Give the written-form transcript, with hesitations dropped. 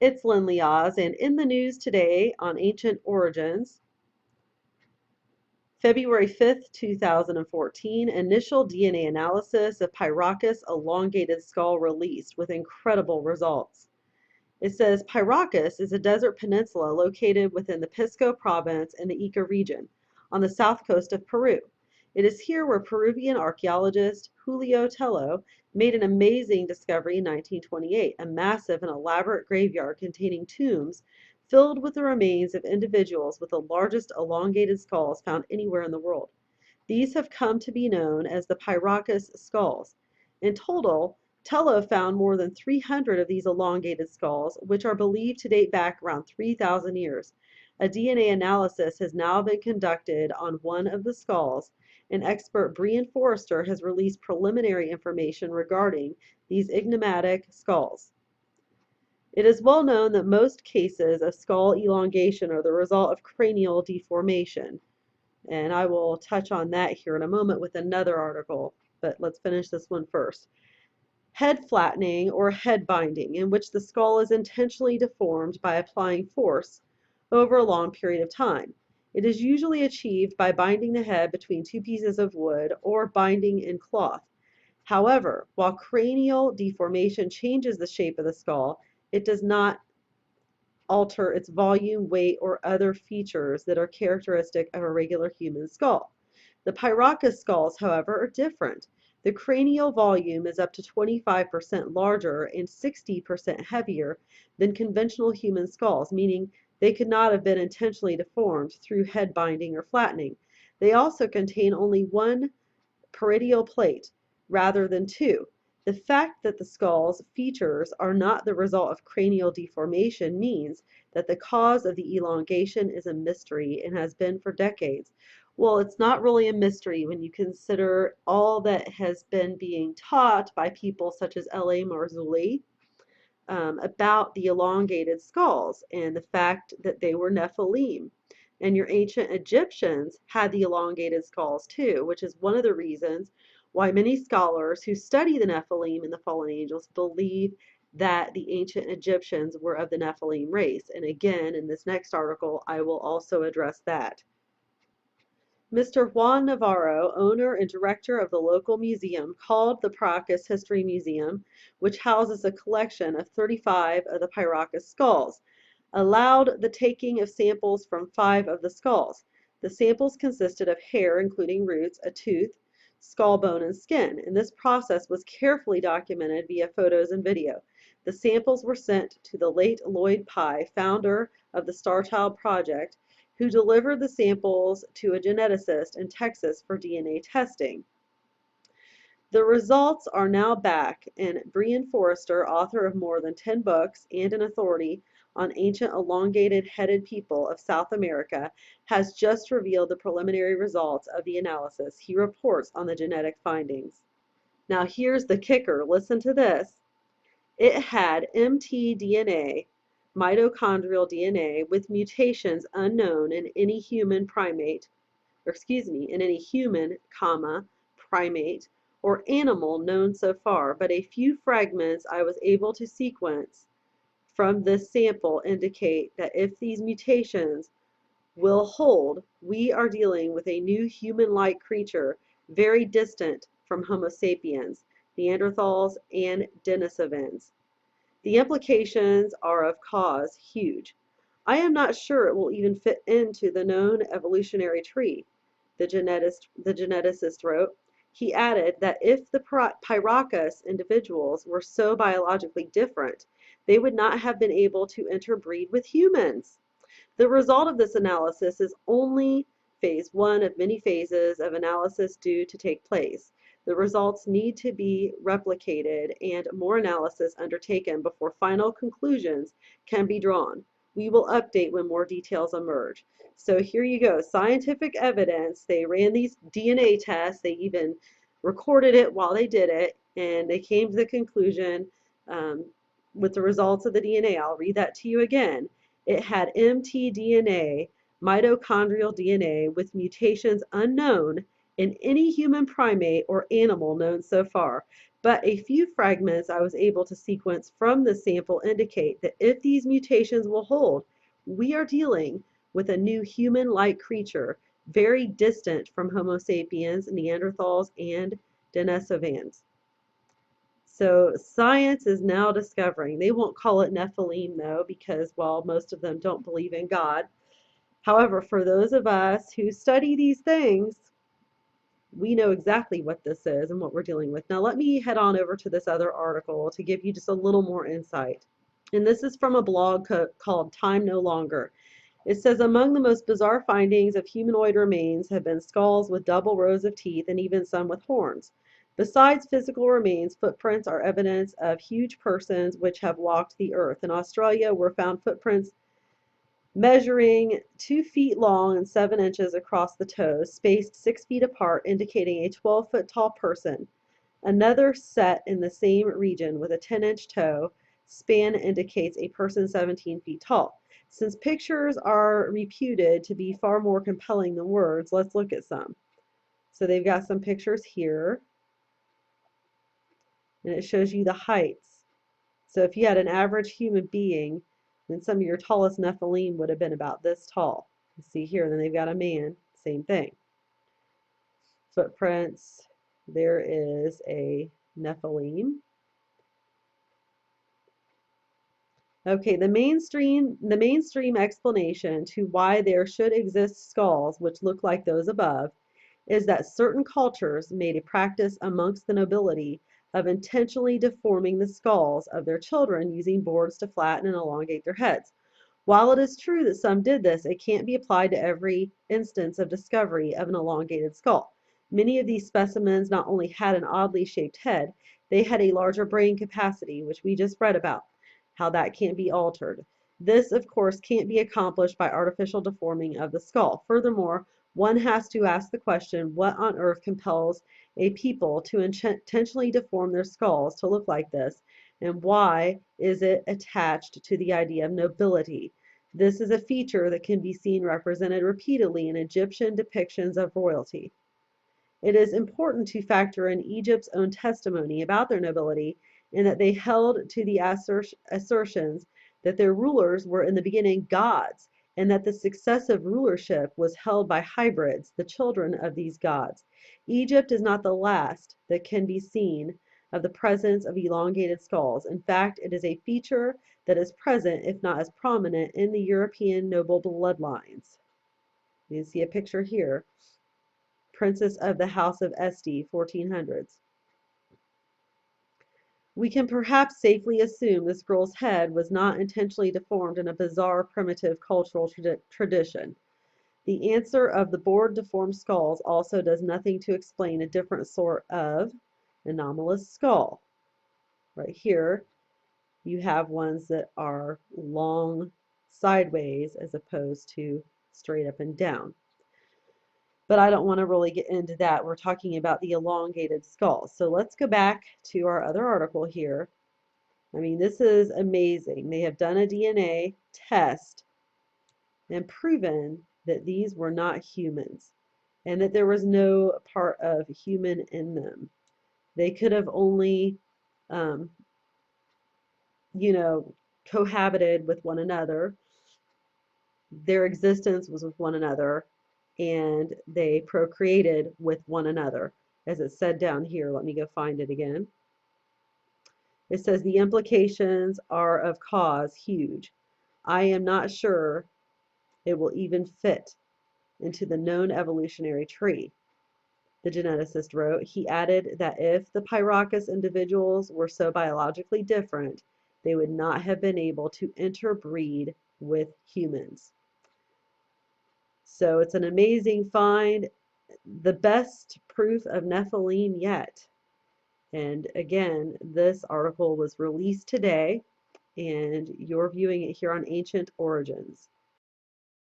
It's Lindley Oz, and in the news today on Ancient Origins, February 5th, 2014, initial DNA analysis of Pyrrhocus elongated skull released with incredible results. It says Pyrrhocus is a desert peninsula located within the Pisco province in the Ica region on the south coast of Peru. It is here where Peruvian archaeologist Julio Tello made an amazing discovery in 1928, a massive and elaborate graveyard containing tombs filled with the remains of individuals with the largest elongated skulls found anywhere in the world. These have come to be known as the Pyrrhocus skulls. In total, Tello found more than 300 of these elongated skulls, which are believed to date back around 3,000 years. A DNA analysis has now been conducted on one of the skulls, and expert Brien Foerster has released preliminary information regarding these enigmatic skulls. It is well known that most cases of skull elongation are the result of cranial deformation, and I will touch on that here in a moment with another article, but let's finish this one first. Head flattening or head binding, in which the skull is intentionally deformed by applying force over a long period of time. It is usually achieved by binding the head between two pieces of wood or binding in cloth. However, while cranial deformation changes the shape of the skull, it does not alter its volume, weight, or other features that are characteristic of a regular human skull. The Pyrrhocus skulls, however, are different. The cranial volume is up to 25% larger and 60% heavier than conventional human skulls, meaning they could not have been intentionally deformed through head binding or flattening. They also contain only one parietal plate rather than two. The fact that the skull's features are not the result of cranial deformation means that the cause of the elongation is a mystery and has been for decades. Well, it's not really a mystery when you consider all that has been being taught by people such as L.A. Marzulli about the elongated skulls and the fact that they were Nephilim. And your ancient Egyptians had the elongated skulls too, which is one of the reasons why many scholars who study the Nephilim and the fallen angels believe that the ancient Egyptians were of the Nephilim race. And again, in this next article, I will also address that. Mr. Juan Navarro, owner and director of the local museum called the Pyrrhocus History Museum, which houses a collection of 35 of the Pyrrhocus skulls, allowed the taking of samples from 5 of the skulls. The samples consisted of hair, including roots, a tooth, skull bone, and skin, and this process was carefully documented via photos and video. The samples were sent to the late Lloyd Pye, founder of the Star Child Project, who delivered the samples to a geneticist in Texas for DNA testing. The results are now back, and Brien Foerster, author of more than 10 books and an authority on ancient elongated headed people of South America, has just revealed the preliminary results of the analysis. He reports on the genetic findings. Now here's the kicker. Listen to this. It had mtDNA, mitochondrial DNA, with mutations unknown in any human primate, in any human, primate, or animal known so far, but a few fragments I was able to sequence from this sample indicate that if these mutations will hold, we are dealing with a new human-like creature very distant from Homo sapiens, Neanderthals, and Denisovans. The implications are of cause huge. I am not sure it will even fit into the known evolutionary tree, the geneticist wrote. He added that if the Pyrrhocus individuals were so biologically different, they would not have been able to interbreed with humans. The result of this analysis is only phase 1 of many phases of analysis due to take place. The results need to be replicated and more analysis undertaken before final conclusions can be drawn. We will update when more details emerge. So here you go, scientific evidence. They ran these DNA tests. They even recorded it while they did it, and they came to the conclusion with the results of the DNA. I'll read that to you again. It had mtDNA, mitochondrial DNA, with mutations unknown in any human primate or animal known so far. But a few fragments I was able to sequence from the sample indicate that if these mutations will hold, we are dealing with a new human-like creature, very distant from Homo sapiens, Neanderthals, and Denisovans. So science is now discovering, they won't call it Nephilim though, because, well, most of them don't believe in God. However, for those of us who study these things, we know exactly what this is and what we're dealing with. Now let me head on over to this other article to give you just a little more insight. And this is from a blog called Time No Longer. It says among the most bizarre findings of humanoid remains have been skulls with double rows of teeth and even some with horns. Besides physical remains, footprints are evidence of huge persons which have walked the earth. In Australia were found footprints measuring 2 feet long and 7 inches across the toes, spaced 6 feet apart, indicating a 12-foot tall person. Another set in the same region with a 10-inch toe span indicates a person 17 feet tall. Since pictures are reputed to be far more compelling than words, let's look at some. So they've got some pictures here, and it shows you the heights. So if you had an average human being, then some of your tallest Nephilim would have been about this tall. You see here, and then they've got a man, same thing. Footprints, there is a Nephilim. Okay, the mainstream explanation to why there should exist skulls which look like those above is that certain cultures made a practice amongst the nobility of intentionally deforming the skulls of their children using boards to flatten and elongate their heads. While it is true that some did this, it can't be applied to every instance of discovery of an elongated skull. Many of these specimens not only had an oddly shaped head, they had a larger brain capacity, which we just read about, how that can't be altered. This, of course, can't be accomplished by artificial deforming of the skull. Furthermore, one has to ask the question, what on earth compels a people to intentionally deform their skulls to look like this, and why is it attached to the idea of nobility? This is a feature that can be seen represented repeatedly in Egyptian depictions of royalty. It is important to factor in Egypt's own testimony about their nobility in that they held to the assertions that their rulers were in the beginning gods and that the successive rulership was held by hybrids, the children of these gods. Egypt is not the last that can be seen of the presence of elongated skulls. In fact, it is a feature that is present, if not as prominent, in the European noble bloodlines. You can see a picture here. Princess of the House of Este, 1400s. We can perhaps safely assume this girl's head was not intentionally deformed in a bizarre primitive cultural tradition. The answer of the board deformed skulls also does nothing to explain a different sort of anomalous skull. Right here, you have ones that are long sideways as opposed to straight up and down. But I don't want to really get into that. We're talking about the elongated skulls. So let's go back to our other article here. I mean, this is amazing. They have done a DNA test and proven that these were not humans and that there was no part of human in them. They could have only, um, cohabited with one another. Their existence was with one another, and they procreated with one another. As it said down here, let me go find it again. It says the implications are of cause huge. I am not sure it will even fit into the known evolutionary tree, the geneticist wrote. He added that if the Pyrrhocus individuals were so biologically different, they would not have been able to interbreed with humans. So it's an amazing find, the best proof of Nephilim yet. And again, this article was released today, and you're viewing it here on Ancient Origins.